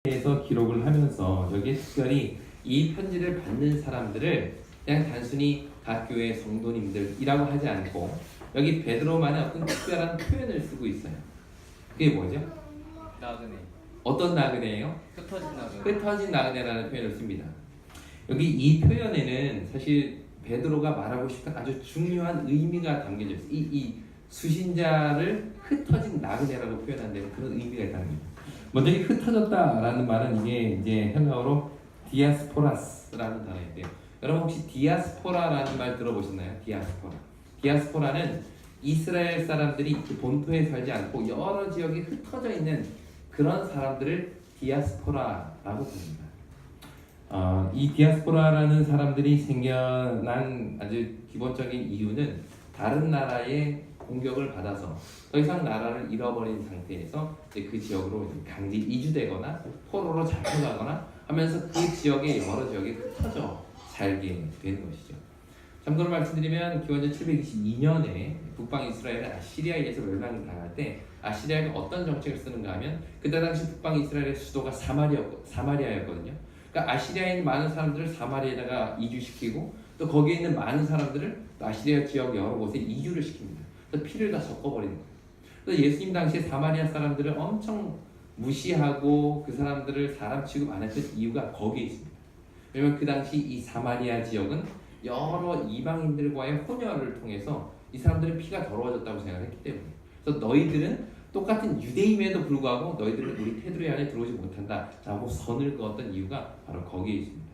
에서 기록을 하면서 여기에 특별히 이 편지를 받는 사람들을 그냥 단순히 각 교회 성도님들이라고 하지 않고 여기 베드로만의 어떤 특별한 표현을 쓰고 있어요. 그게 뭐죠? 나그네. 어떤 나그네예요? 흩어진 나그네. 흩어진 나그네라는 표현을 씁니다. 여기 이 표현에는 사실 베드로가 말하고 싶은 아주 중요한 의미가 담겨져 있어요. 이 수신자를 흩어진 나그네라고 표현한 데는 그런 의미가 있다는 겁니다. 먼저 이 흩어졌다라는 말은 이게 이제 헬라어로 디아스포라스라는 단어인데요. 여러분 혹시 디아스포라라는 말 들어보셨나요? 디아스포라는 이스라엘 사람들이 본토에 살지 않고 여러 지역에 흩어져 있는 그런 사람들을 디아스포라라고 부릅니다. 이 디아스포라라는 사람들이 생겨난 아주 기본적인 이유는 다른 나라의 공격을 받아서 더 이상 나라를 잃어버린 상태에서 이제 그 지역으로 강제 이주되거나 포로로 잡혀가거나 하면서 그 지역의 여러 지역에 흩어져 살게 되는 것이죠. 참고로 말씀드리면 기원전 722년에 북방 이스라엘은 아시리아에 의해서 멸망당할 때 아시리아가 어떤 정책을 쓰는가 하면 그때 당시 북방 이스라엘의 수도가 사마리아였거든요. 그러니까 아시리아에 있는 많은 사람들을 사마리아에다가 이주시키고 또 거기에 있는 많은 사람들을 또 아시리아 지역 여러 곳에 이주를 시킵니다. 그래서 피를 다 섞어버리는 거예요. 그래서 예수님 당시에 사마리아 사람들을 엄청 무시하고 그 사람들을 사람 취급 안 했던 이유가 거기에 있습니다. 왜냐면 그 당시 이 사마리아 지역은 여러 이방인들과의 혼혈을 통해서 이 사람들의 피가 더러워졌다고 생각했기 때문에 그래서 너희들은 똑같은 유대임에도 불구하고 너희들은 우리 테두리 안에 들어오지 못한다 라고 선을 그었던 이유가 바로 거기에 있습니다.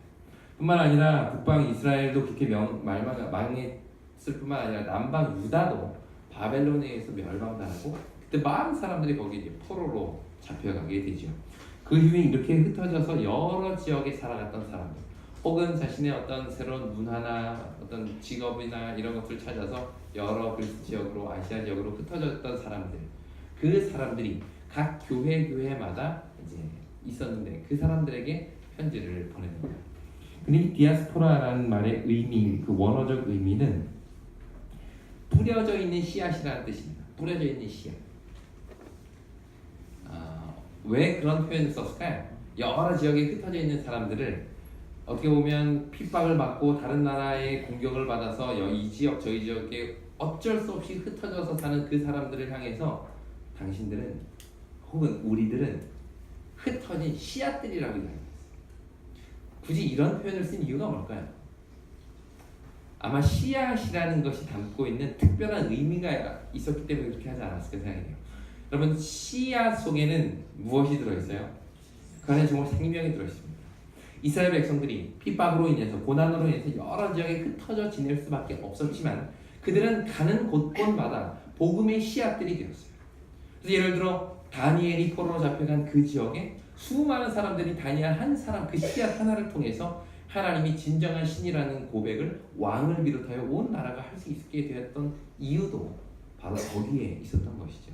뿐만 아니라 북방 이스라엘도 그렇게 망했을 뿐만 아니라 남방 유다도 바벨론에 의해서 멸망당하고 그때 많은 사람들이 거기에 이제 포로로 잡혀가게 되죠. 그 후에 이렇게 흩어져서 여러 지역에 살아갔던 사람들 혹은 자신의 어떤 새로운 문화나 어떤 직업이나 이런 것들을 찾아서 여러 그리스 지역으로 아시아 지역으로 흩어졌던 사람들 그 사람들이 각 교회마다 이제 있었는데 그 사람들에게 편지를 보내는 거예요. 근데 이 디아스포라라는 말의 의미, 그 원어적 의미는 뿌려져 있는 씨앗이라는 뜻입니다. 뿌려져 있는 씨앗. 왜 그런 표현을 썼을까요? 여러 지역에 흩어져 있는 사람들을 어떻게 보면 핍박을 받고 다른 나라의 공격을 받아서 이 지역 저희 지역에 어쩔 수 없이 흩어져서 사는 그 사람들을 향해서 당신들은 혹은 우리들은 흩어진 씨앗들이라고 이야기했어요. 굳이 이런 표현을 쓴 이유가 뭘까요? 아마 씨앗이라는 것이 담고 있는 특별한 의미가 있었기 때문에 그렇게 하지 않았을까 생각해요. 여러분 씨앗 속에는 무엇이 들어있어요? 그 안에 정말 생명이 들어있습니다. 이스라엘 백성들이 핍박으로 인해서 고난으로 인해서 여러 지역에 흩어져 지낼 수밖에 없었지만 그들은 가는 곳곳마다 복음의 씨앗들이 되었어요. 그래서 예를 들어 다니엘이 포로로 잡혀간 그 지역에 수많은 사람들이 다니엘 한 사람 그 씨앗 하나를 통해서 하나님이 진정한 신이라는 고백을 왕을 비롯하여 온 나라가 할 수 있게 되었던 이유도 바로 거기에 있었던 것이죠.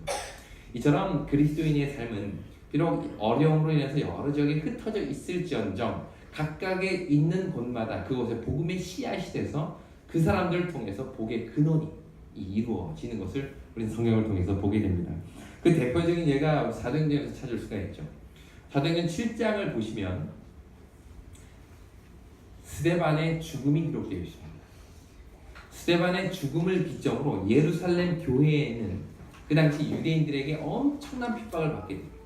이처럼 그리스도인의 삶은 비록 어려움으로 인해서 여러 지역에 흩어져 있을지언정 각각의 있는 곳마다 그곳에 복음의 씨앗이 돼서 그 사람들을 통해서 복의 근원이 이루어지는 것을 우리는 성경을 통해서 보게 됩니다. 그 대표적인 예가 사도행전에서 찾을 수가 있죠. 사도행전 7장을 보시면 스데반의 죽음이 기록되어 있습니다. 스데반의 죽음을 기점으로 예루살렘 교회에는 그 당시 유대인들에게 엄청난 핍박을 받게 됩니다.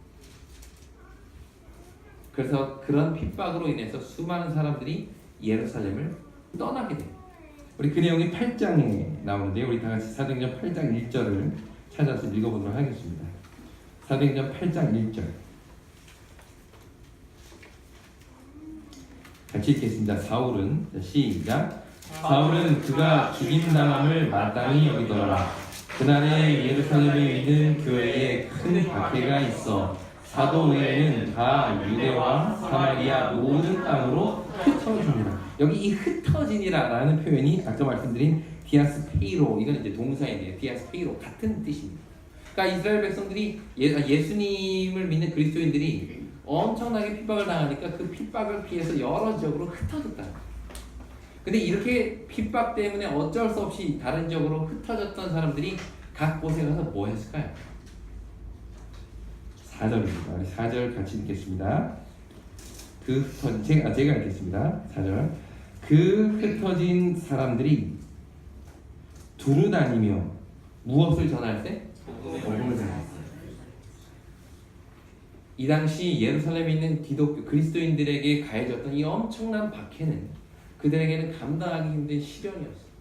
그래서 그런 핍박으로 인해서 수많은 사람들이 예루살렘을 떠나게 됩니다. 우리 그 내용이 8장에 나오는데 우리 다 같이 사도행전 8장 1절을 찾아서 읽어보도록 하겠습니다. 사도행전 8장 1절 같이 읽겠습니다. 사울은 시작. 사울은 그가 죽임당함을 마땅히 여기더라. 그날에 예루살렘에 있는 교회에 큰 박해가 있어 사도 외에는 다 유대와 사마리아 모든 땅으로 흩어집니다. 여기 이 흩어지니라라는 표현이 아까 말씀드린 디아스페이로 이건 이제 동사인데요. 디아스페이로 같은 뜻입니다. 그러니까 이스라엘 백성들이 예수님을 믿는 그리스도인들이 엄청나게 핍박을 당하니까 그 핍박을 피해서 여러 지역으로 흩어졌다. 근데 이렇게 핍박 때문에 어쩔 수 없이 다른 지역으로 흩어졌던 사람들이 각 곳에 가서 뭐 했을까요? 4절입니다. 우리 4절 같이 읽겠습니다. 제가 읽겠습니다. 4절. 그 흩어진 사람들이 두루 다니며 무엇을 전할 때? 복음을 전했어요. 이 당시 예루살렘에 있는 기독교 그리스도인들에게 가해졌던 이 엄청난 박해는 그들에게는 감당하기 힘든 시련이었어요.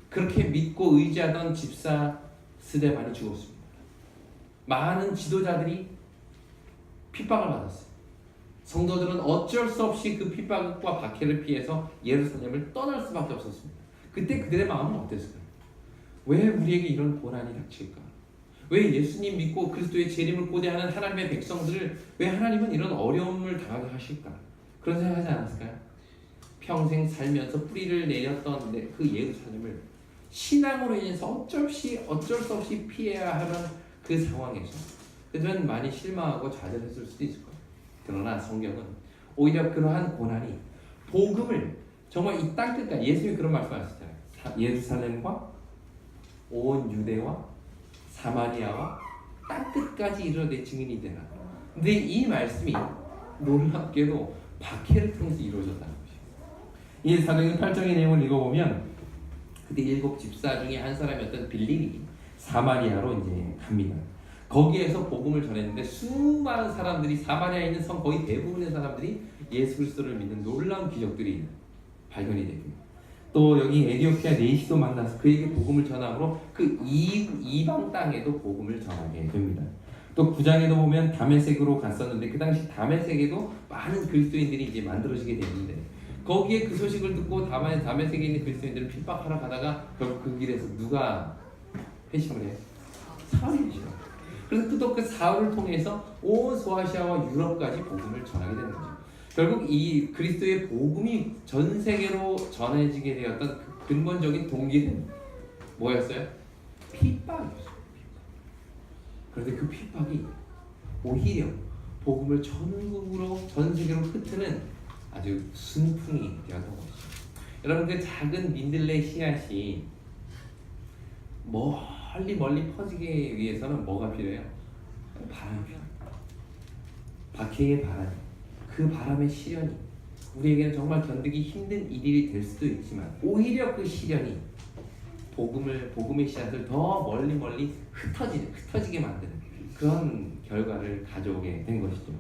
그렇게 믿고 의지하던 집사 스데반이 죽었습니다. 많은 지도자들이 핍박을 받았어요. 성도들은 어쩔 수 없이 그 핍박과 박해를 피해서 예루살렘을 떠날 수밖에 없었습니다. 그때 그들의 마음은 어땠을까요? 왜 우리에게 이런 고난이 닥칠까? 왜 예수님 믿고 그리스도의 재림을 고대하는 하나님의 백성들을 왜 하나님은 이런 어려움을 당하게 하실까? 그런 생각하지 않았을까요? 평생 살면서 뿌리를 내렸던 그 예루살렘을 신앙으로 인해서 어쩔 수 없이 피해야 하는 그 상황에서 그들은 많이 실망하고 좌절했을 수도 있을 거예요. 그러나 성경은 오히려 그러한 고난이 복음을 정말 이 땅 끝까지 예수님이 그런 말씀하셨잖아요. 예루살렘과 온 유대와 사마리아와 땅 끝까지 이르러 내 증인이 되라. 근데 이 말씀이 놀랍게도 박해를 통해서 이루어졌다는 것이에요. 이 사도행전 8장의 내용을 읽어보면 그때 7 집사 중에 한 사람이었던 빌립이 사마리아로 이제 갑니다. 거기에서 복음을 전했는데 수많은 사람들이 사마리아에 있는 성 거의 대부분의 사람들이 예수 그리스도를 믿는 놀라운 기적들이 발견이 됩니다. 또 여기 에디오피아 네시도 만나서 그에게 복음을 전함으로 그 이방 땅에도 복음을 전하게 됩니다. 또 9장에도 보면 다메섹으로 갔었는데 그 당시 다메섹에도 많은 그리스도인들이 이제 만들어지게 됐는데 거기에 그 소식을 듣고 다메섹에 있는 그리스도인들을 핍박하러 가다가 결국 그 길에서 누가 회심을 해요? 사울이 회심을 해요. 그래서 또 그 사울을 통해서 온 소아시아와 유럽까지 복음을 전하게 되는 거죠. 결국 이 그리스도의 복음이 전 세계로 전해지게 되었던 그 근본적인 동기는 뭐였어요? 핍박이었어요. 그런데 그 핍박이 오히려 복음을 전국으로 전 세계로 흩트는 아주 순풍이 되었던 것이죠. 여러분 그 작은 민들레 씨앗이 멀리 퍼지기 위해서는 뭐가 필요해요? 바람이 필요합니다. 박해의 바람, 그 바람의 시련이 우리에게는 정말 견디기 힘든 일이 될 수도 있지만 오히려 그 시련이 복음의 씨앗을 더 멀리 흩어지게 만드는 그런 결과를 가져오게 된 것이죠.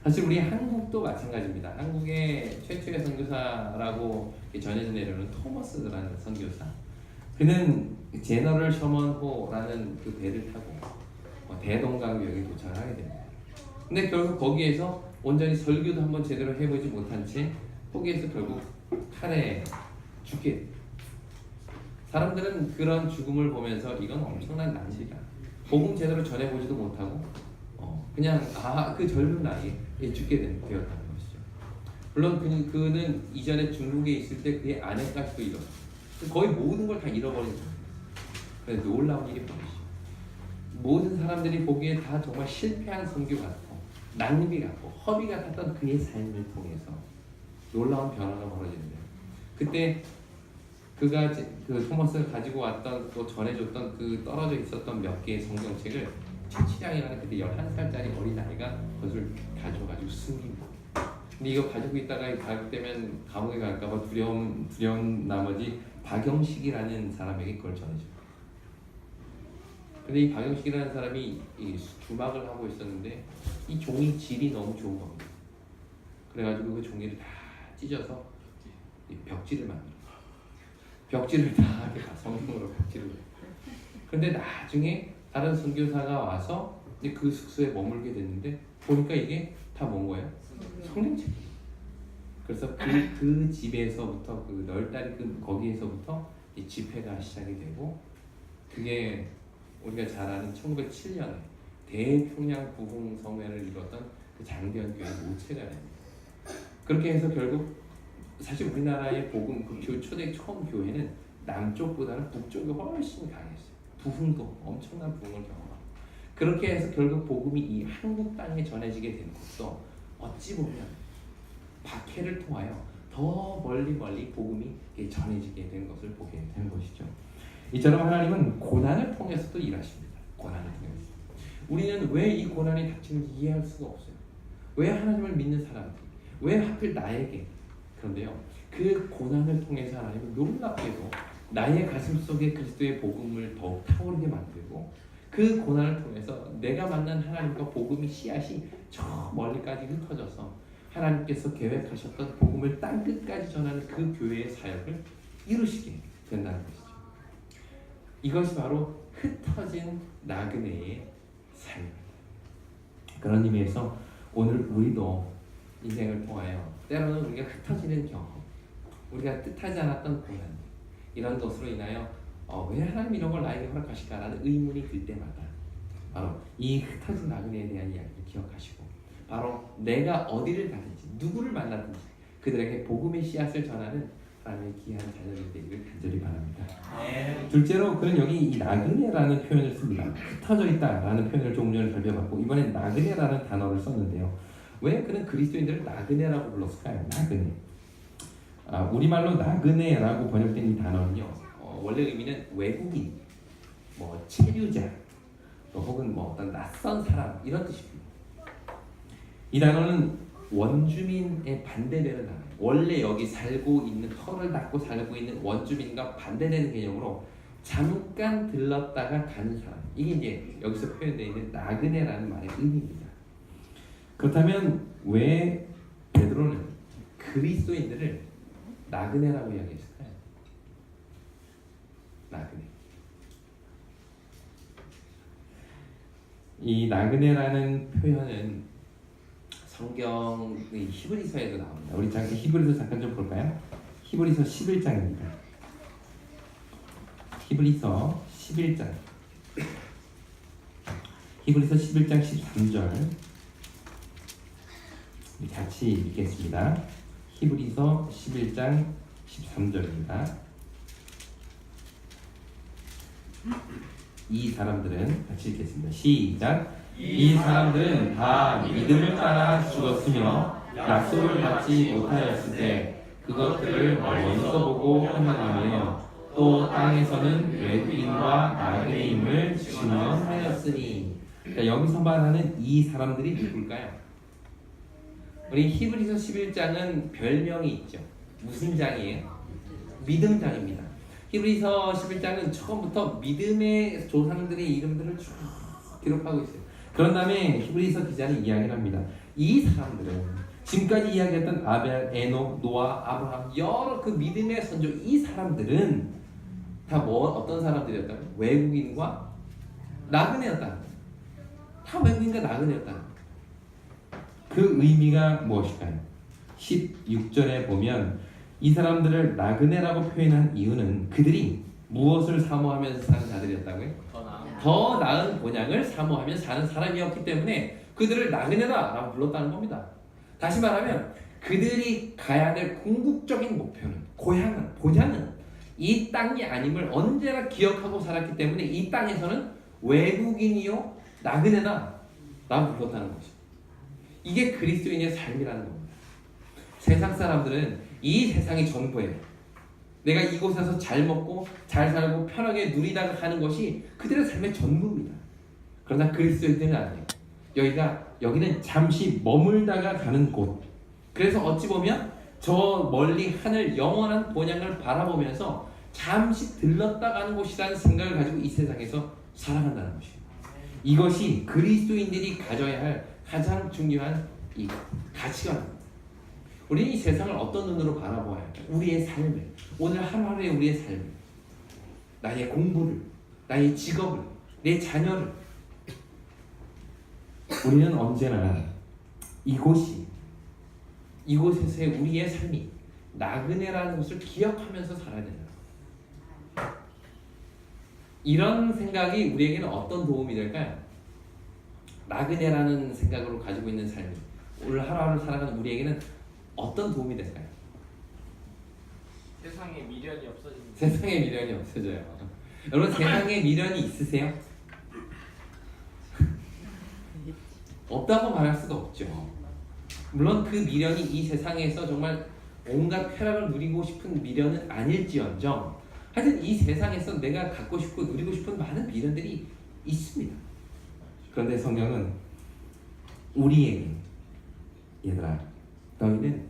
사실 우리 한국도 마찬가지입니다. 한국의 최초의 선교사라고 전해져 내려오는 토머스라는 선교사. 그는 제너럴 셔먼호라는 그 배를 타고 대동강유역에 도착을 하게 됩니다. 근데 결국 거기에서 온전히 설교도 한번 제대로 해보지 못한 채 거기에서 결국 칼에 죽게 됩니다. 사람들은 그런 죽음을 보면서 이건 엄청난 난리다. 복음 제대로 전해보지도 못하고 그냥 그 젊은 나이에 죽게 되었다는 것이죠. 물론 그는 이전에 중국에 있을 때 그의 아내까지도 잃었어요. 거의 모든 걸 다 잃어버린 겁니다. 그래서 놀라운 일이 벌어지죠. 모든 사람들이 보기에 다 정말 실패한 선교 같고 낭비 같고 허비 같았던 그의 삶을 통해서 놀라운 변화가 벌어지는데요. 그때 그가 그 토머스가 가지고 왔던 또 전해줬던 그 떨어져 있었던 몇 개의 성경책을 최치량이라는 그때 11살짜리 어린아이가 그것을 가져가지고 숨깁니다. 근데 이거 가지고 있다가 발각되면 감옥에 갈까봐 두려운 나머지 박영식이라는 사람에게 그걸 전해줍니다. 근데 이 박영식이라는 사람이 이 주막을 하고 있었는데 이 종이 질이 너무 좋은 겁니다. 그래가지고 그 종이를 다 찢어서 이 벽지를 만들어요. 벽지를 다 이렇게 성경으로 벽지를 해요. 근데 나중에 다른 선교사가 와서 이제 그 숙소에 머물게 됐는데 보니까 이게 다 뭔 거예요? 성경책. 그래서 그 집에서부터 그 널다리 거기에서부터 이 집회가 시작이 되고 그게 우리가 잘 아는 1907년에 대평양 부흥성회를 이뤘던 그 장대현 교회 모체가 됩니다. 그렇게 해서 결국 사실 우리나라의 복음 초대 처음 교회는 남쪽보다는 북쪽이 훨씬 강했어요. 부흥도 엄청난 부흥을 경험하고 그렇게 해서 결국 복음이 이 한국 땅에 전해지게 된 것도 어찌 보면 박해를 통하여 더 멀리 복음이 전해지게 된 것을 보게 된 것이죠. 이처럼 하나님은 고난을 통해서도 일하십니다. 고난을 통해서 우리는 왜 이 고난이 닥치는지 이해할 수가 없어요. 왜 하나님을 믿는 사람들이 왜 하필 나에게? 그런데요, 그 고난을 통해서 하나님은 놀랍게도 나의 가슴 속에 그리스도의 복음을 더욱 타오르게 만들고, 그 고난을 통해서 내가 만난 하나님과 복음의 씨앗이 저 멀리까지 흩어져서 하나님께서 계획하셨던 복음을 땅끝까지 전하는 그 교회의 사역을 이루시게 된다는 것이죠. 이것이 바로 흩어진 나그네의 삶입니다. 그런 의미에서 오늘 우리도 인생을 통하여 때로는 우리가 흩어지는 경험, 우리가 뜻하지 않았던 고난, 이런 것으로 인하여 왜 하나님 이런 걸 나에게 허락하실까라는 의문이 들 때마다 바로 이 흩어진 나그네에 대한 이야기를 기억하시고, 바로 내가 어디를 가든지 누구를 만나든지 그들에게 복음의 씨앗을 전하는 하나님의 귀한 자녀들이 되기를 간절히 바랍니다. 둘째로 그는 여기 이 나그네라는 표현을 씁니다. 흩어져 있다라는 표현을 조금 전에 살펴봤고, 이번엔 나그네라는 단어를 썼는데요. 왜 그는 그리스도인들을 나그네라고 불렀을까요? 나그네. 우리말로 나그네라고 번역된 이 단어는요, 원래 의미는 외국인, 체류자, 혹은 어떤 낯선 사람, 이런 뜻입니다. 이 단어는 원주민에 반대되는 단어예요. 원래 여기 살고 있는, 터를 닦고 살고 있는 원주민과 반대되는 개념으로 잠깐 들렀다가 가는 사람, 이게 이제 여기서 표현되어 있는 나그네라는 말의 의미입니다. 그렇다면 왜 베드로는 그리스도인들을 나그네라고 이야기했을까요? 나그네. 이 나그네라는 표현은 성경의 히브리서에도 나옵니다. 우리 잠깐 히브리서 잠깐 좀 볼까요? 히브리서 11장입니다. 히브리서 11장. 히브리서 11장 13절. 같이 읽겠습니다. 히브리서 11장 13절입니다. 이 사람들은, 같이 읽겠습니다. 시작. 이 사람들은 다 믿음을 따라 죽었으며 약속을 받지 못하였을 때 그것들을 멀리서 보고 환영하며 또 땅에서는 외국인과 나그네임을 증언하였으니. 그러니까 여기서 말하는 이 사람들이 누굴까요? 우리 히브리서 11장은 별명이 있죠. 무슨 장이에요? 믿음장입니다. 히브리서 11장은 처음부터 믿음의 조상들의 이름들을 쭉 기록하고 있어요. 그런 다음에 히브리서 기자는 이야기를 합니다. 이 사람들은 지금까지 이야기했던 아벨, 에녹, 노아, 아브라함, 여러 그 믿음의 선조, 이 사람들은 다 어떤 사람들이었다고요? 외국인과 나그네였다는 거예요. 다 외국인과 나그네였다는 거예요. 그 의미가 무엇일까요? 16절에 보면 이 사람들을 나그네라고 표현한 이유는 그들이 무엇을 사모하면서 사는 자들이었다고요? 더 나은 본향을 사모하며 사는 사람이었기 때문에 그들을 나그네다라고 불렀다는 겁니다. 다시 말하면 그들이 가야 될 궁극적인 목표는, 고향은, 본향은 이 땅이 아님을 언제나 기억하고 살았기 때문에 이 땅에서는 외국인이요 나그네다라고 불렀다는 것이죠. 이게 그리스도인의 삶이라는 겁니다. 세상 사람들은 이 세상이 전부예요. 내가 이곳에서 잘 먹고 잘 살고 편하게 누리다가 가는 것이 그들의 삶의 전부입니다. 그러나 그리스도인들은 아니에요. 여기는 잠시 머물다가 가는 곳. 그래서 어찌 보면 저 멀리 하늘 영원한 본향을 바라보면서 잠시 들렀다 가는 곳이라는 생각을 가지고 이 세상에서 살아간다는 것입니다. 이것이 그리스도인들이 가져야 할 가장 중요한 이 가치관입니다. 우리는 이 세상을 어떤 눈으로 바라보아야 할까요? 우리의 삶을, 오늘 하루하루의 우리의 삶을, 나의 공부를, 나의 직업을, 내 자녀를, 우리는 언제나 이곳에서의 우리의 삶이 나그네라는 것을 기억하면서 살아야 된다. 이런 생각이 우리에게는 어떤 도움이 될까요? 나그네라는 생각으로 가지고 있는 삶이 오늘 하루하루 살아가는 우리에게는 어떤 도움이 될까요? 세상에 미련이 없어집니다. 세상에 미련이 없어져요. 여러분 세상에 미련이 있으세요? 없다고 말할 수가 없죠. 물론 그 미련이 이 세상에서 정말 온갖 쾌락을 누리고 싶은 미련은 아닐지언정, 하여튼 이 세상에서 내가 갖고 싶고 누리고 싶은 많은 미련들이 있습니다. 그런데 성경은 우리에게, 얘들아, 너희는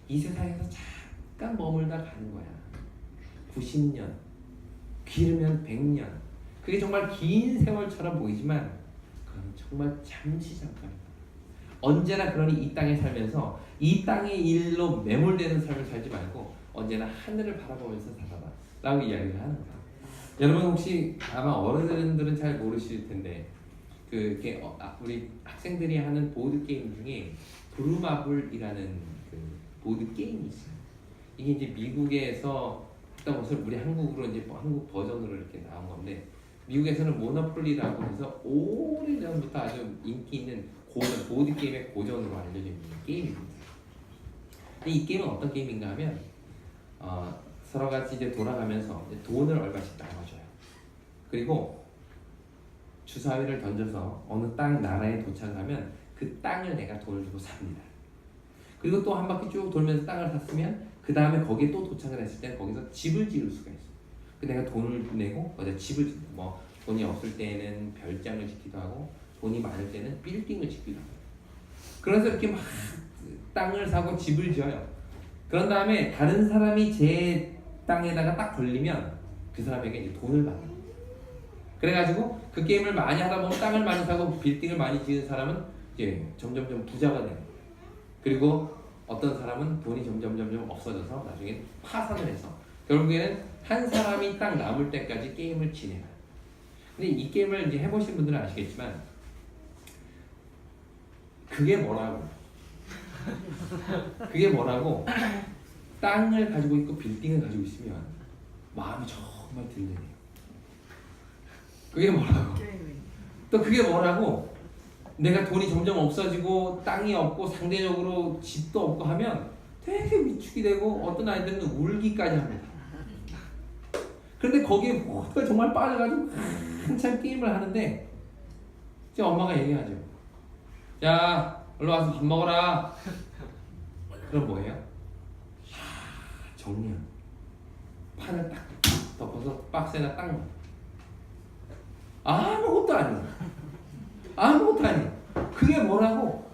이 세상에서 잠깐 머물다 가는 거야. 90년, 길으면 100년. 그게 정말 긴 세월처럼 보이지만 그건 정말 잠시 잠깐이다. 언제나 그러니 이 땅에 살면서 이 땅의 일로 매몰되는 삶을 살지 말고 언제나 하늘을 바라보면서 살아라 라고 이야기를 하는 거야. 여러분 혹시 아마 어른들은 잘 모르실 텐데 우리 학생들이 하는 보드 게임 중에 브루마블이라는 그 보드 게임이 있어요. 이게 이제 미국에서 했던 것을 우리 한국으로 이제 한국 버전으로 이렇게 나온 건데 미국에서는 모노폴리라고 해서 오래전부터 아주 인기 있는 보드 게임의 고전으로 알려져 있는 게임입니다. 근데 이 게임은 어떤 게임인가 하면 서로 같이 이제 돌아가면서 이제 돈을 얼마씩 나눠줘요. 그리고 주사위를 던져서 어느 땅 나라에 도착하면 그 땅을 내가 돈을 주고 삽니다. 그리고 또 한 바퀴 쭉 돌면서 땅을 샀으면 그 다음에 거기에 또 도착을 했을 때 거기서 집을 지을 수가 있어요. 그 내가 돈을 내고 거기다 집을 짓고 뭐 돈이 없을 때는 별장을 짓기도 하고 돈이 많을 때는 빌딩을 짓기도 하고 그래서 이렇게 막 땅을 사고 집을 지어요. 그런 다음에 다른 사람이 제 땅에다가 딱 걸리면 그 사람에게 이제 돈을 받아요. 그래가지고 그 게임을 많이 하다 보면 땅을 많이 사고 빌딩을 많이 지은 사람은 이제 점점점 부자가 돼요. 그리고 어떤 사람은 돈이 점점 없어져서 나중에 파산을 해서 결국에는 한 사람이 딱 남을 때까지 게임을 진행해요. 근데 이 게임을 이제 해보신 분들은 아시겠지만 그게 뭐라고 땅을 가지고 있고 빌딩을 가지고 있으면 마음이 정말 든든해요. 그게 뭐라고? 또 그게 뭐라고? 내가 돈이 점점 없어지고 땅이 없고 상대적으로 집도 없고 하면 되게 위축이 되고 어떤 아이들은 울기까지 합니다. 그런데 거기에 모두가 정말 빠져가지고 한참 게임을 하는데 이제 엄마가 얘기하죠. 자, 얼른 와서 밥 먹어라. 그럼 뭐예요? 정리야. 판을 딱 덮어서 박스에다 딱 넣어. 아무것도 아니야. 그게 뭐라고?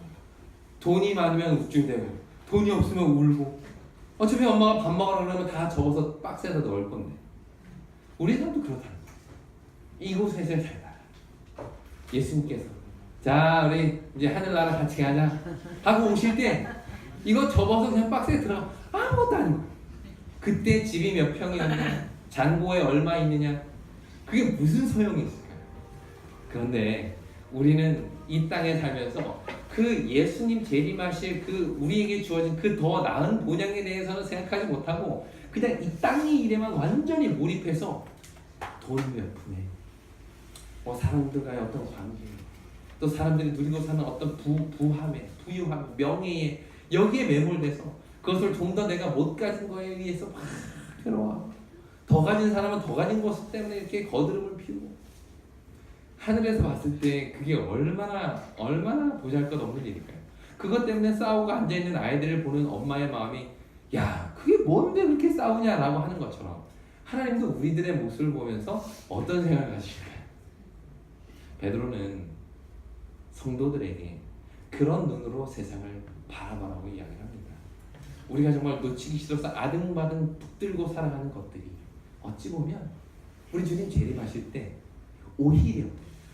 돈이 많으면 우쭐대고 돈이 없으면 울고 어차피 엄마가 밥 먹으라 그러면 다 접어서 박스에다 넣을 건데 우리 사람도 그렇다는 거야. 이곳에서 살다 예수님께서 자 우리 이제 하늘나라 같이 가자 하고 오실 때 이거 접어서 그냥 박스에 들어가 아무것도 아니고 그때 집이 몇 평이었냐 잔고에 얼마 있느냐 그게 무슨 소용이 있을까요? 그런데 우리는 이 땅에 살면서 그 예수님 재림하실 그 우리에게 주어진 그 더 나은 본향에 대해서는 생각하지 못하고 그냥 이 땅의 일에만 완전히 몰입해서 돈 몇 푼에 사람들과의 어떤 관계 또 사람들이 누리고 사는 어떤 부함에 부유함 명예에 여기에 매몰돼서 그것을 좀 더 내가 못 가진 거에 의해서 막 괴로워. 더 가진 사람은 더 가진 것 때문에 이렇게 거드름을 피우고 하늘에서 봤을 때 그게 얼마나 보잘것없는 일일까요? 그것 때문에 싸우고 앉아있는 아이들을 보는 엄마의 마음이 야 그게 뭔데 그렇게 싸우냐라고 하는 것처럼 하나님도 우리들의 모습을 보면서 어떤 생각을 하실까요? 베드로는 성도들에게 그런 눈으로 세상을 바라보라고 이야기를 합니다. 우리가 정말 놓치기 싫어서 아등바등 붙들고 살아가는 것들이 어찌 보면 우리 주님 재림하실 때 오히려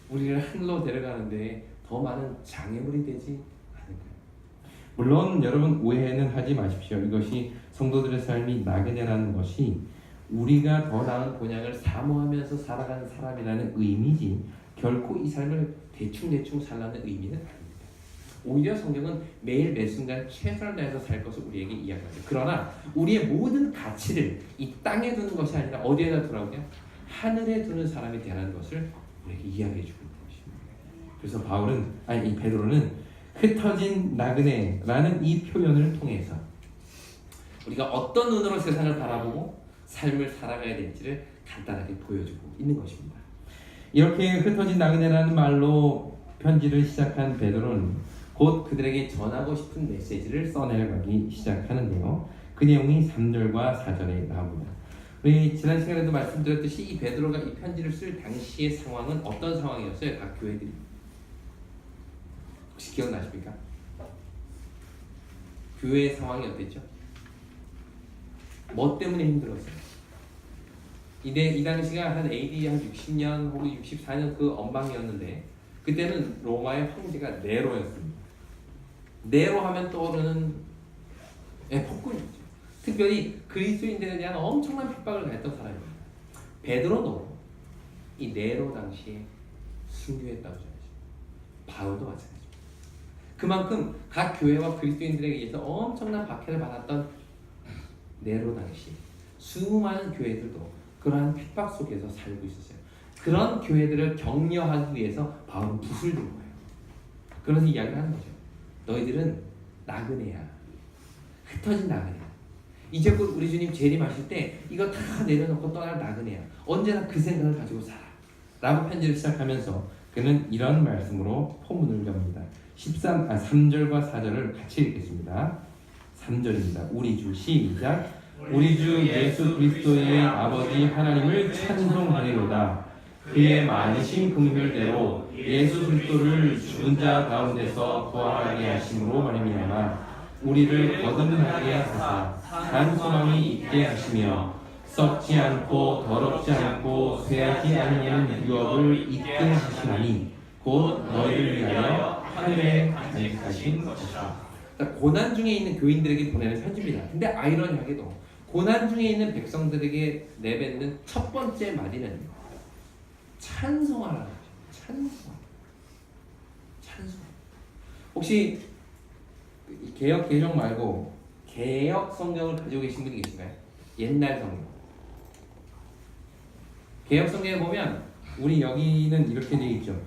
우리를 하늘로 데려가는데 더 많은 장애물이 되지 않을까요? 물론 여러분 오해는 하지 마십시오. 이것이 성도들의 삶이 나그네라는 것이 우리가 더 나은 본향을 사모하면서 살아가는 사람이라는 의미지 결코 이 삶을 대충 살라는 의미는 아닙니다. 오히려 성경은 매일 매 순간 최선을 다해서 살 것을 우리에게 이야기하죠. 그러나 우리의 모든 가치를 이 땅에 두는 것이 아니라 어디에다 두라고요? 하늘에 두는 사람이 되라는 것을 우리에게 이야기해 주고 있는 것입니다. 그래서 이 베드로는 흩어진 나그네라는 이 표현을 통해서 우리가 어떤 눈으로 세상을 바라보고 삶을 살아가야 될지를 간단하게 보여주고 있는 것입니다. 이렇게 흩어진 나그네라는 말로 편지를 시작한 베드로는 곧 그들에게 전하고 싶은 메시지를 써내려가기 시작하는데요. 그 내용이 3절과 4절에 나옵니다. 우리 지난 시간에도 말씀드렸듯이 이 베드로가 이 편지를 쓸 당시의 상황은 어떤 상황이었어요? 각 교회들이 혹시 기억나십니까? 교회 상황이 어땠죠? 뭐 때문에 힘들었어요? 이 당시가 한 AD 한 60년 혹은 64년 그 언방이었는데 그때는 로마의 황제가 네로였습니다. 네로 하면 떠오르는 폭군이었죠. 특별히 그리스도인들에 대한 엄청난 핍박을 가했던 사람입니다. 베드로도 이 네로 당시에 순교했다고 전해집니다. 바울도 마찬가지입니다. 그만큼 각 교회와 그리스도인들에게 의해서 엄청난 박해를 받았던 네로 당시 수많은 교회들도 그러한 핍박 속에서 살고 있었어요. 그런 교회들을 격려하기 위해서 바울은 붓을 든 거예요. 그래서 이야기를 하는 거죠. 너희들은 나그네야. 흩어진 나그네야. 이제 곧 우리 주님 재림하실 때 이거 다 내려놓고 떠날 나그네야. 언제나 그 생각을 가지고 살아. 라고 편지를 시작하면서 그는 이런 말씀으로 포문을 엽니다. 3절과 4절을 같이 읽겠습니다. 3절입니다. 우리 주 시작. 우리 주 예수 그리스도의 아버지 하나님을 찬송하리로다. 그의 많으신 긍휼대로 예수 그리스도를 죽은 자 가운데서 부활하게 하심으로 말미암아 우리를 거듭나게 하사 산 소망이 있게 하시며 썩지 않고 더럽지 않고 쇠하지 아니하는 유업을 있게 하시나니 곧 너희를 위하여 하늘에 간직하신 것이다. 고난 중에 있는 교인들에게 보내는 편지입니다. 근데 아이러니하게도 고난 중에 있는 백성들에게 내뱉는 첫 번째 말이는 찬송하라는 거죠. 찬송. 혹시 개역 개정 말고 개역 성경을 가지고 계신 분이 계신가요? 옛날 성경. 개역 성경에 보면 우리 여기는 이렇게 되어 있죠.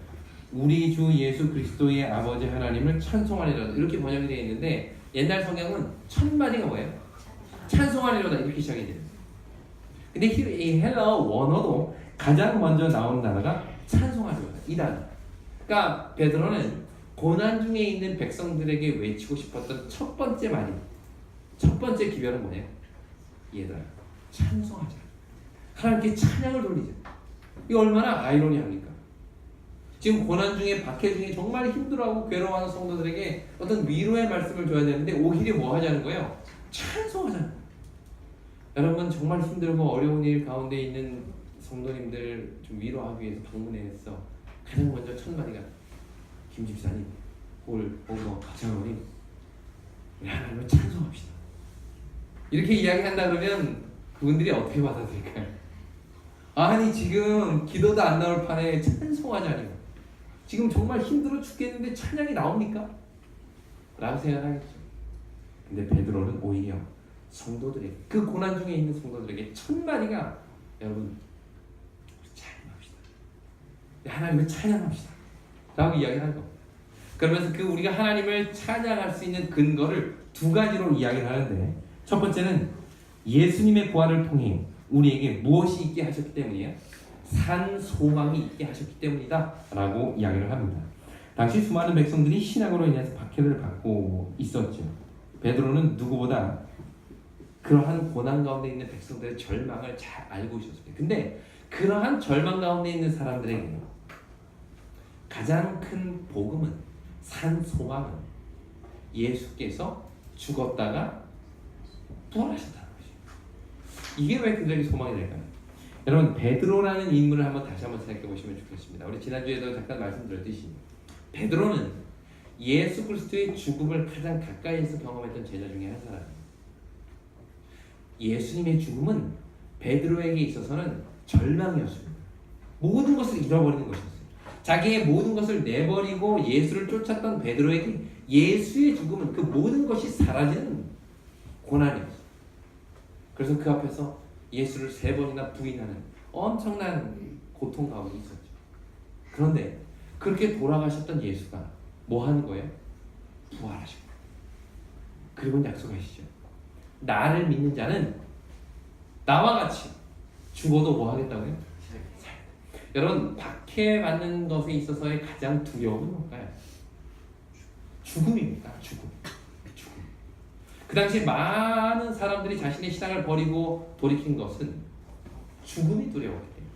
우리 주 예수 그리스도의 아버지 하나님을 찬송하리로다 이렇게 번역이 되어 있는데 옛날 성경은 첫 마디가 뭐예요? 찬송하리로다 이렇게 시작이 돼요. 근데 이 헬라어 원어도 가장 먼저 나오는 단어가 찬송하리로다 이 단어. 그러니까 베드로는 고난 중에 있는 백성들에게 외치고 싶었던 첫 번째 말이 첫 번째 기별은 뭐냐? 얘들아 찬송하자. 하나님께 찬양을 돌리자. 이거 얼마나 아이러니합니까? 지금 고난 중에 박해 중에 정말 힘들어하고 괴로워하는 성도들에게 어떤 위로의 말씀을 줘야 되는데 오히려 뭐 하자는 거예요? 찬송하자는 거예요. 여러분 정말 힘들고 어려운 일 가운데 있는 성도님들 좀 위로하기 위해서 방문해서 가장 먼저 첫 마디가 김 집사님, 오늘 가창어머님 하나님을 찬송합시다. 이렇게 이야기한다 그러면 그분들이 어떻게 받아들일까요? 아니 지금 기도도 안 나올 판에 찬송하자니 지금 정말 힘들어 죽겠는데 찬양이 나옵니까? 라고 생각하겠죠. 근데 베드로는 오히려 성도들에게 그 고난 중에 있는 성도들에게 첫 마디가 여러분 찬양합시다. 하나님을 찬양합시다. 라고 이야기하는 겁니다. 그러면서 그 우리가 하나님을 찬양할 수 있는 근거를 두 가지로 이야기를 하는데 첫 번째는 예수님의 부활을 통해 우리에게 무엇이 있게 하셨기 때문이에요? 산 소망이 있게 하셨기 때문이다 라고 이야기를 합니다. 당시 수많은 백성들이 신앙으로 인해서 박해를 받고 있었죠. 베드로는 누구보다 그러한 고난 가운데 있는 백성들의 절망을 잘 알고 있었습니다. 근데 그러한 절망 가운데 있는 사람들에게 가장 큰 복음은 산 소망은 예수께서 죽었다가 부활하셨다는 것이에요. 이게 왜 그들에게 소망이 될까요? 여러분 베드로라는 인물을 다시 한번 생각해 보시면 좋겠습니다. 우리 지난주에도 잠깐 말씀드렸듯이 베드로는 예수 그리스도의 죽음을 가장 가까이에서 경험했던 제자 중에 한 사람이에요. 예수님의 죽음은 베드로에게 있어서는 절망이었습니다. 모든 것을 잃어버리는 것이었어요. 자기의 모든 것을 내버리고 예수를 쫓았던 베드로에게 예수의 죽음은 그 모든 것이 사라지는 고난이었어요. 그래서 그 앞에서 예수를 3번이나 부인하는 엄청난 고통 가운데 있었죠. 그런데 그렇게 돌아가셨던 예수가 뭐 하는 거예요? 부활하신 거예요. 그리고 약속하시죠. 나를 믿는 자는 나와 같이 죽어도 뭐 하겠다고요? 여러분 박해받는 것에 있어서의 가장 두려움은 뭘까요? 죽음입니다. 죽음. 그 당시 많은 사람들이 자신의 신앙을 버리고 돌이킨 것은 죽음이 두려웠기 때문에.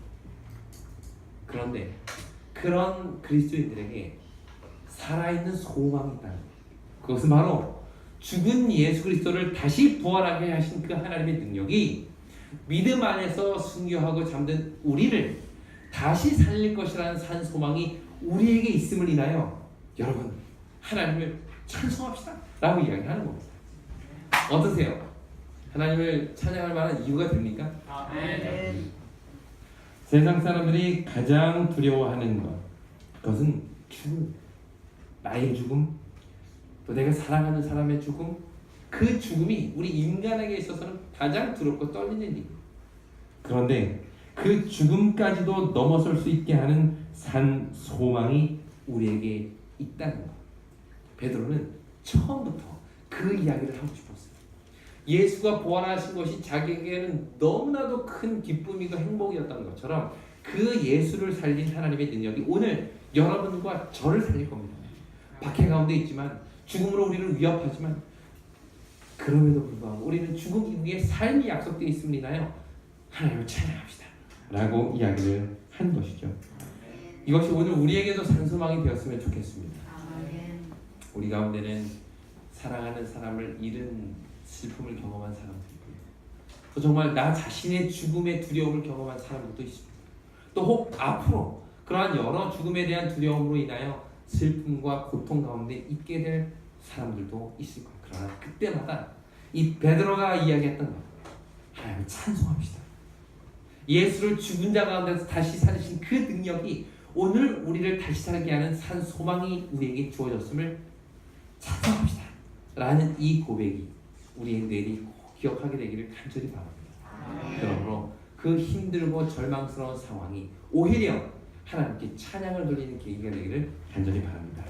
그런데 그런 그리스도인들에게 살아있는 소망이 있다는 거예요. 그것은 바로 죽은 예수 그리스도를 다시 부활하게 하신 그 하나님의 능력이 믿음 안에서 순교하고 잠든 우리를 다시 살릴 것이라는 산 소망이 우리에게 있음을 인하여 여러분 하나님을 찬송합시다 라고 이야기하는 겁니다. 어떠세요? 하나님을 찬양할 만한 이유가 됩니까? 아멘. 세상 사람들이 가장 두려워하는 것, 그것은 죽음, 나의 죽음, 또 내가 사랑하는 사람의 죽음, 그 죽음이 우리 인간에게 있어서는 가장 두렵고 떨리는 일. 그런데 그 죽음까지도 넘어설 수 있게 하는 산 소망이 우리에게 있다는 것. 베드로는 처음부터 그 이야기를 하고 싶었어요. 예수가 부활하신 것이 자기에게는 너무나도 큰 기쁨이고 행복이었던 것처럼 그 예수를 살린 하나님의 능력이 오늘 여러분과 저를 살릴 겁니다. 박해 가운데 있지만 죽음으로 우리를 위협하지만 그럼에도 불구하고 우리는 죽음 이후에 삶이 약속되어 있음이나요 하나님을 찬양합시다 라고 이야기를 한 것이죠. 이것이 오늘 우리에게도 산소망이 되었으면 좋겠습니다. 우리 가운데는 사랑하는 사람을 잃은 슬픔을 경험한 사람들이고요. 또 정말 나 자신의 죽음의 두려움을 경험한 사람들도 있습니다. 또 혹 앞으로 그러한 여러 죽음에 대한 두려움으로 인하여 슬픔과 고통 가운데 있게 될 사람들도 있을 거예요. 그러나 그때마다 이 베드로가 이야기했던 것, 하나님 찬송합시다. 예수를 죽은 자 가운데서 다시 살리신 그 능력이 오늘 우리를 다시 살게 하는 산 소망이 우리에게 주어졌음을 찬송합시다 라는 이 고백이 우리의 뇌리 꼭 기억하게 되기를 간절히 바랍니다. 그러므로 그 힘들고 절망스러운 상황이 오히려 하나님께 찬양을 돌리는 계기가 되기를 간절히 바랍니다.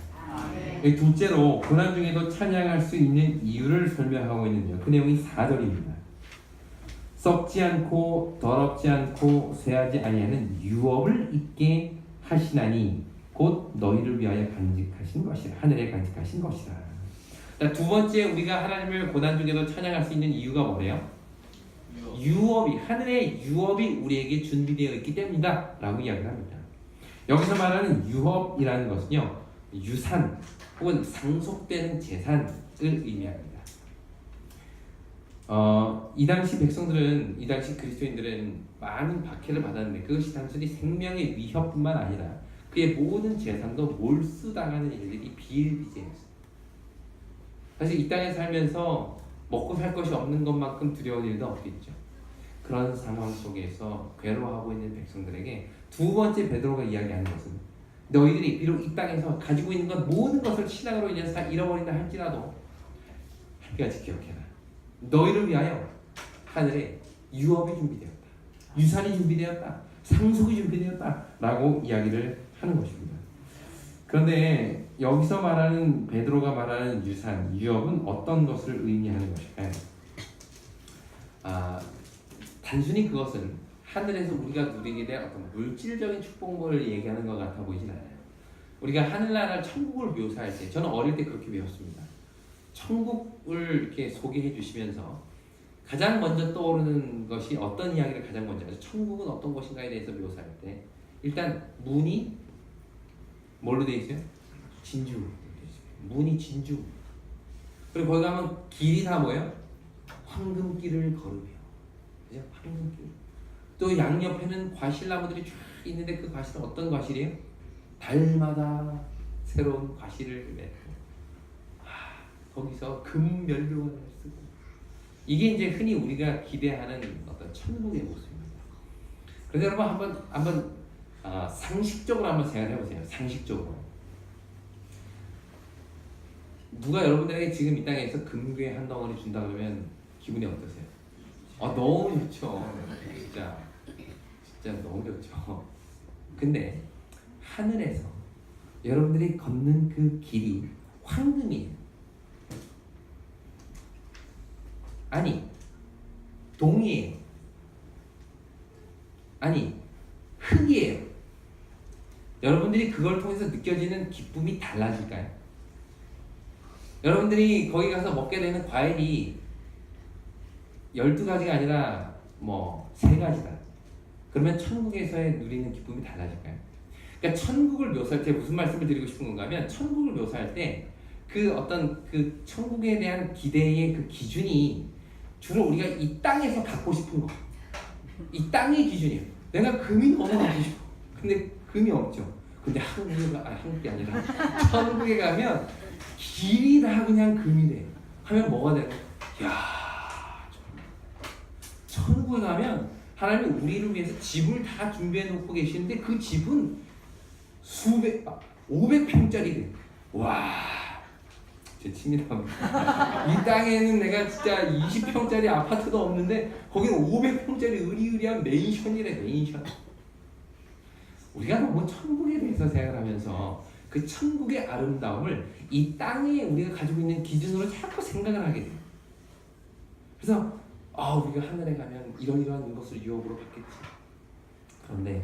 둘째로 고난 중에도 찬양할 수 있는 이유를 설명하고 있는데요. 그 내용이 4절입니다. 썩지 않고 더럽지 않고 쇠하지 아니하는 유업을 있게 하시나니 곧 너희를 위하여 간직하신 것이라. 하늘에 간직하신 것이라. 두 번째 우리가 하나님을 고난 중에도 찬양할 수 있는 이유가 뭐래요? 유업이, 하늘의 유업이 우리에게 준비되어 있기 때문이다 라고 이야기를 합니다. 여기서 말하는 유업이라는 것은요, 유산 혹은 상속되는 재산을 의미합니다. 이 당시 백성들은, 이 당시 그리스도인들은 많은 박해를 받았는데 그것이 단순히 생명의 위협뿐만 아니라 그의 모든 재산도 몰수당하는 일들이 비일비재했어요. 사실 이 땅에 살면서 먹고 살 것이 없는 것만큼 두려운 일도 없겠죠. 그런 상황 속에서 괴로워하고 있는 백성들에게 두 번째 베드로가 이야기하는 것은 너희들이 비록 이 땅에서 가지고 있는 것 모든 것을 신앙으로 인해서 다 잃어버린다 할지라도 한 가지 기억해라. 너희를 위하여 하늘에 유업이 준비되었다. 유산이 준비되었다. 상속이 준비되었다. 라고 이야기를 하는 것입니다. 그런데 여기서 말하는 베드로가 말하는 유산, 유업은 어떤 것을 의미하는 것일까요? 단순히 그것은 하늘에서 우리가 누리게 될 어떤 물질적인 축복을 얘기하는 것 같아 보이진 않아요. 우리가 하늘나라 천국을 묘사할 때 저는 어릴 때 그렇게 배웠습니다. 천국을 이렇게 소개해 주시면서 가장 먼저 떠오르는 것이 어떤 이야기를 가장 먼저 하죠? 천국은 어떤 것인가에 대해서 묘사할 때 일단 문이 뭘로 되어 있어요? 진주. 문이 진주. 그리고 거기 가면 길이 다 뭐예요? 황금길을 걸으며. 그죠? 황금길. 또 양옆에는 과실나무들이 쫙 있는데 그 과실은 어떤 과실이에요? 달마다 새로운 과실을 맺고 거기서 금면류관을 쓰고 이게 이제 흔히 우리가 기대하는 어떤 천국의 모습입니다. 그래서 여러분 한번 상식적으로 한번 생각해 보세요. 상식적으로 누가 여러분들에게 지금 이 땅에서 금괴 한 덩어리 준다 그러면 기분이 어떠세요? 너무 좋죠. 진짜 너무 좋죠. 근데 하늘에서 여러분들이 걷는 그 길이 황금이에요. 아니 동이에요. 아니 흙이에요. 여러분들이 그걸 통해서 느껴지는 기쁨이 달라질까요? 여러분들이 거기 가서 먹게 되는 과일이 12가지가 아니라 3가지다. 그러면 천국에서의 누리는 기쁨이 달라질까요? 그러니까 천국을 묘사할 때 무슨 말씀을 드리고 싶은 건가 하면 천국을 묘사할 때 그 어떤 그 천국에 대한 기대의 그 기준이 주로 우리가 이 땅에서 갖고 싶은 거, 이 땅의 기준이에요. 내가 금이 너무 갖고 싶어. 근데 금이 없죠. 근데 한국이 아니라 천국에 가면 길이 다 그냥 금이래. 하면 뭐가 되는 거야? 야, 천국에 가면 하나님이 우리를 위해서 집을 다 준비해 놓고 계시는데 그 집은 500평짜리래. 와, 제 침이랍니다. 이 땅에는 내가 진짜 20평짜리 아파트도 없는데 거기는 500평짜리 으리으리한 맨션이래, 맨션. 우리가 너무 천국에 대해서 생각을 하면서 그 천국의 아름다움을 이 땅에 우리가 가지고 있는 기준으로 자꾸 생각을 하게 돼요. 그래서 우리가 하늘에 가면 이러이러한 것을 유업으로 받겠지. 그런데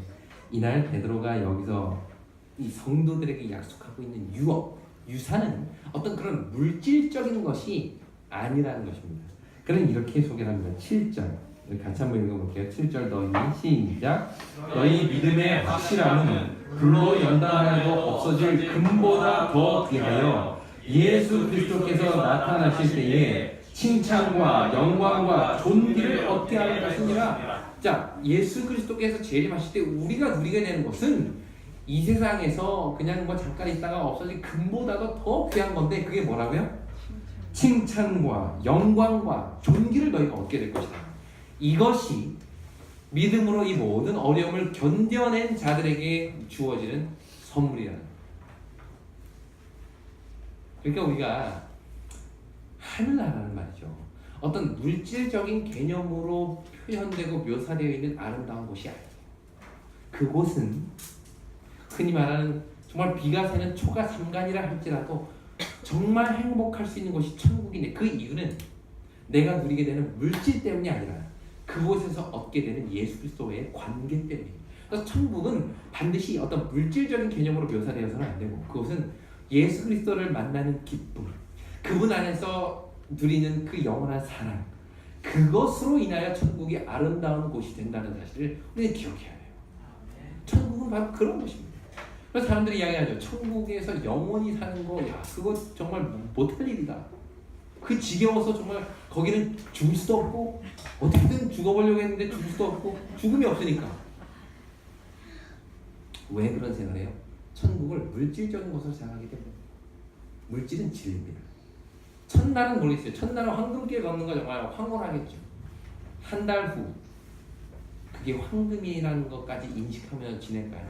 이날 베드로가 여기서 이 성도들에게 약속하고 있는 유업, 유산은 어떤 그런 물질적인 것이 아니라는 것입니다. 그는 이렇게 소개를 합니다. 7절 같이 한번 읽어볼게요. 7절 너희 시작. 너희 믿음의 확실함은 불로 연단하여도 없어질 금보다 더 귀하여 예수 그리스도께서 나타나실 때에 칭찬과 영광과 존귀를 얻게 하는 것이니라. 자, 예수 그리스도께서 재림하실 때 우리가 누리게 되는 것은 이 세상에서 그냥 뭐 잠깐 있다가 없어질 금보다도 더 귀한 건데 그게 뭐라고요? 칭찬과 영광과 존귀를 너희가 얻게 될 것이다. 이것이 믿음으로 이 모든 어려움을 견뎌낸 자들에게 주어지는 선물이라는 거예요. 그러니까 우리가 하늘나라는 말이죠. 어떤 물질적인 개념으로 표현되고 묘사되어 있는 아름다운 곳이 아니에요. 그곳은 흔히 말하는 정말 비가 새는 초가 삼간이라 할지라도 정말 행복할 수 있는 곳이 천국인데 그 이유는 내가 누리게 되는 물질 때문이 아니라 그곳에서 얻게 되는 예수 그리스도와의 관계 때문이에요. 그래서 천국은 반드시 어떤 물질적인 개념으로 묘사되어서는 안 되고 그것은 예수 그리스도를 만나는 기쁨, 그분 안에서 누리는 그 영원한 사랑, 그것으로 인하여 천국이 아름다운 곳이 된다는 사실을 우리는 기억해야 돼요. 천국은 바로 그런 곳입니다. 그래서 사람들이 이야기하죠. 천국에서 영원히 사는 거, 야, 그거 정말 못할 일이다. 그 지겨워서 정말 거기는 죽을 수도 없고 어떻게든 죽어보려고 했는데 죽을 수도 없고 죽음이 없으니까. 왜 그런 생각을 해요? 천국을 물질적인 것으로 생각하기 때문에. 물질은 진리입니다. 첫날은 모르겠어요. 첫날은 황금길 걷는 거 정말 황홀하겠죠. 한 달 후 그게 황금이라는 것까지 인식하며 지낼까요?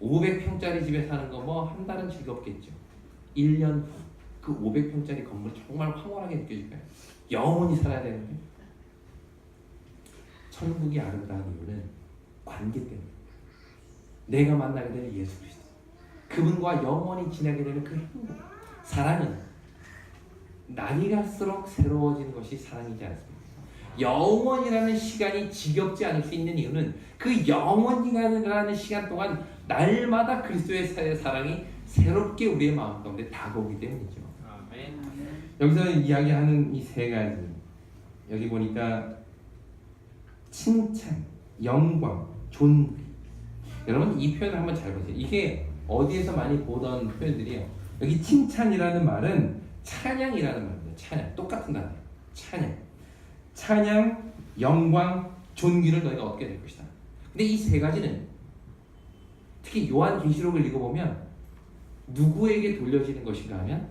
500평짜리 집에 사는 거 뭐 한 달은 즐겁겠죠. 1년 후 그 500평짜리 건물 정말 황홀하게 느껴질까요? 영원히 살아야 되는데. 천국이 아름다운 이유는 관계 때문에. 내가 만나게 되는 예수 그리스도, 그분과 영원히 지나게 되는 그 행복. 사랑은 날이 갈수록 새로워지는 것이 사랑이지 않습니까? 영원이라는 시간이 지겹지 않을 수 있는 이유는 그 영원이라는 시간 동안 날마다 그리스도의 사랑이 새롭게 우리의 마음 가운데 다가오기 때문이죠. 아멘. 여기서 이야기하는 이 세 가지, 여기 보니까 칭찬, 영광, 존귀. 여러분 이 표현을 한번 잘 보세요. 이게 어디에서 많이 보던 표현들이에요. 여기 칭찬이라는 말은 찬양이라는 말입니다. 찬양, 똑같은 단어예요. 찬양, 영광, 존귀를 너희가 얻게 될 것이다. 근데 이 세 가지는 특히 요한계시록을 읽어보면 누구에게 돌려지는 것인가 하면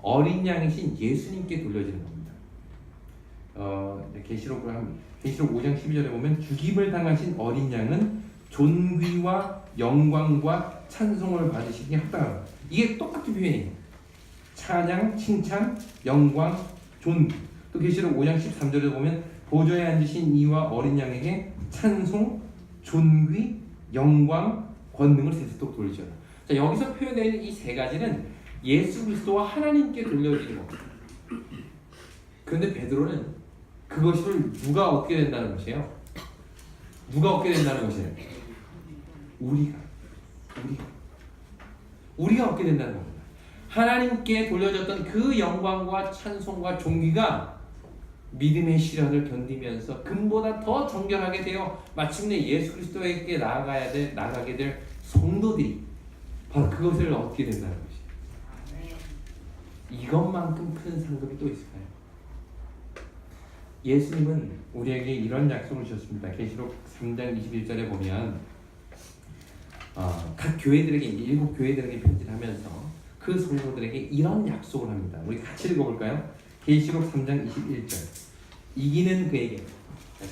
어린 양이신 예수님께 돌려지는 겁니다. 계시록 5장 12절에 보면 죽임을 당하신 어린 양은 존귀와 영광과 찬송을 받으시기에 합당하다. 이게 똑같은 표현이에요. 찬양, 칭찬, 영광, 존귀. 또 계시록 5장 13절에 보면 보좌에 앉으신 이와 어린 양에게 찬송, 존귀, 영광, 권능을 세세토록 돌리시라. 자, 여기서 표현되는 이 세 가지는 예수 그리스도와 하나님께 돌려지는 겁니다. 그런데 베드로는 그것을 누가 얻게 된다는 것이에요? 누가 얻게 된다는 것이에요? 우리가 얻게 된다는 겁니다. 하나님께 돌려졌던 그 영광과 찬송과 존귀가 믿음의 시련을 견디면서 금보다 더 정결하게 되어 마침내 예수 그리스도에게 나가게 될 성도들이 바로 그것을 얻게 된다는 것이죠. 이것만큼 큰 상급이 또 있을까요? 예수님은 우리에게 이런 약속을 주셨습니다. 계시록 3장 21절에 보면 각 교회들에게 7 교회들에게 편지를 하면서 그 성도들에게 이런 약속을 합니다. 우리 같이 읽어볼까요? 계시록 3장 21절. 이기는 그에게,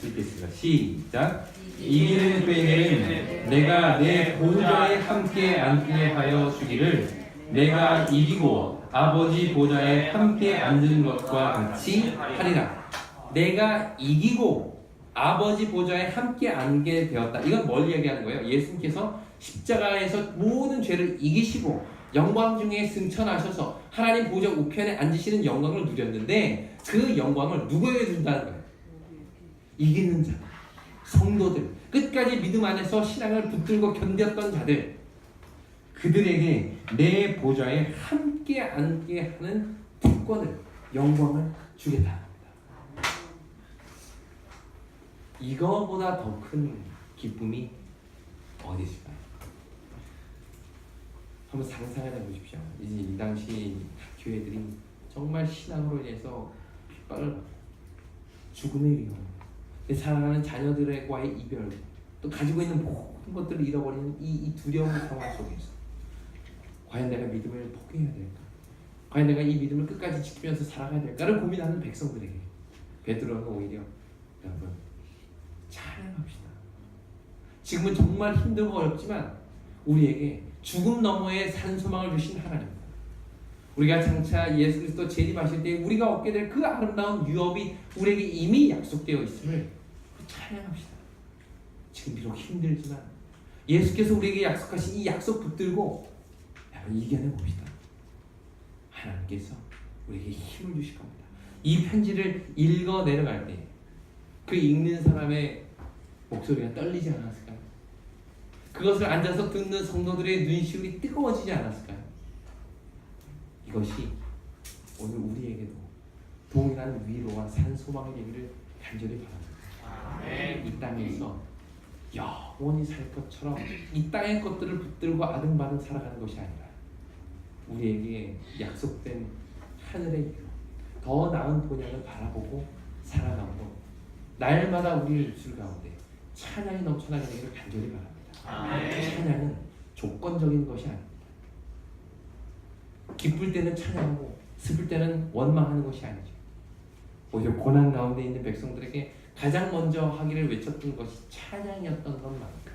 읽겠습니다. 시작. 이기는 그에게는 내가 내 보좌에 함께 앉게 하여 주기를, 내가 이기고 아버지 보좌에 함께 앉은 것과 같이 하리라. 내가 이기고 아버지 보좌에 함께 앉게 되었다. 이건 뭘 얘기하는 거예요? 예수님께서 십자가에서 모든 죄를 이기시고 영광 중에 승천하셔서 하나님 보좌 우편에 앉으시는 영광을 누렸는데 그 영광을 누구에게 준다는 거예요? 이기는 자, 성도들, 끝까지 믿음 안에서 신앙을 붙들고 견뎠던 자들, 그들에게 내 보좌에 함께 앉게 하는 특권을, 영광을 주겠다. 이거보다 더 큰 기쁨이 어디 있을까요? 한번 상상해 보십시오. 이제 이 당시 교회들이 정말 신앙으로 인해서 핍박을 받고 죽음의 위험, 사랑하는 자녀들과의 이별, 또 가지고 있는 모든 것들을 잃어버리는 이 두려운 상황 속에서 과연 내가 믿음을 포기해야 될까? 과연 내가 이 믿음을 끝까지 지키면서 살아가야 될까를 고민하는 백성들에게 베드로는 오히려 여러분 찬양합시다. 지금은 정말 힘들고 어렵지만 우리에게 죽음 너머에 산 소망을 주신 하나님, 우리가 장차 예수 그리스도 재림하실 때 우리가 얻게 될 그 아름다운 유업이 우리에게 이미 약속되어 있음을 찬양합시다. 지금 비록 힘들지만 예수께서 우리에게 약속하신 이 약속 붙들고 이겨내 봅시다. 하나님께서 우리에게 힘을 주실 겁니다. 이 편지를 읽어 내려갈 때 그 읽는 사람의 목소리가 떨리지 않았을까요? 그것을 앉아서 듣는 성도들의 눈시울이 뜨거워지지 않았을까요? 이것이 오늘 우리에게도 동일한 위로와 산소망의 얘기를 간절히 바랍니다. 이 땅에서 영원히 살 것처럼 이 땅의 것들을 붙들고 아등바등 살아가는 것이 아니라 우리에게 약속된 하늘의 위로, 더 나은 본향을 바라보고 살아가고 날마다 우리의 입술 가운데 찬양이 넘쳐나게 되기를 간절히 바랍니다. 찬양은 조건적인 것이 아닙니다. 기쁠 때는 찬양하고 슬플 때는 원망하는 것이 아니죠. 오히려 고난 가운데 있는 백성들에게 가장 먼저 하기를 외쳤던 것이 찬양이었던 것만큼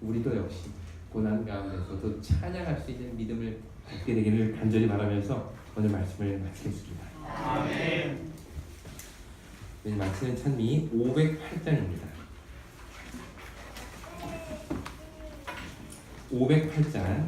우리도 역시 고난 가운데서도 찬양할 수 있는 믿음을 갖게 되기를 간절히 바라면서 오늘 말씀을 마치겠습니다. 아멘. 오늘 마치는 찬미 508장입니다. 508장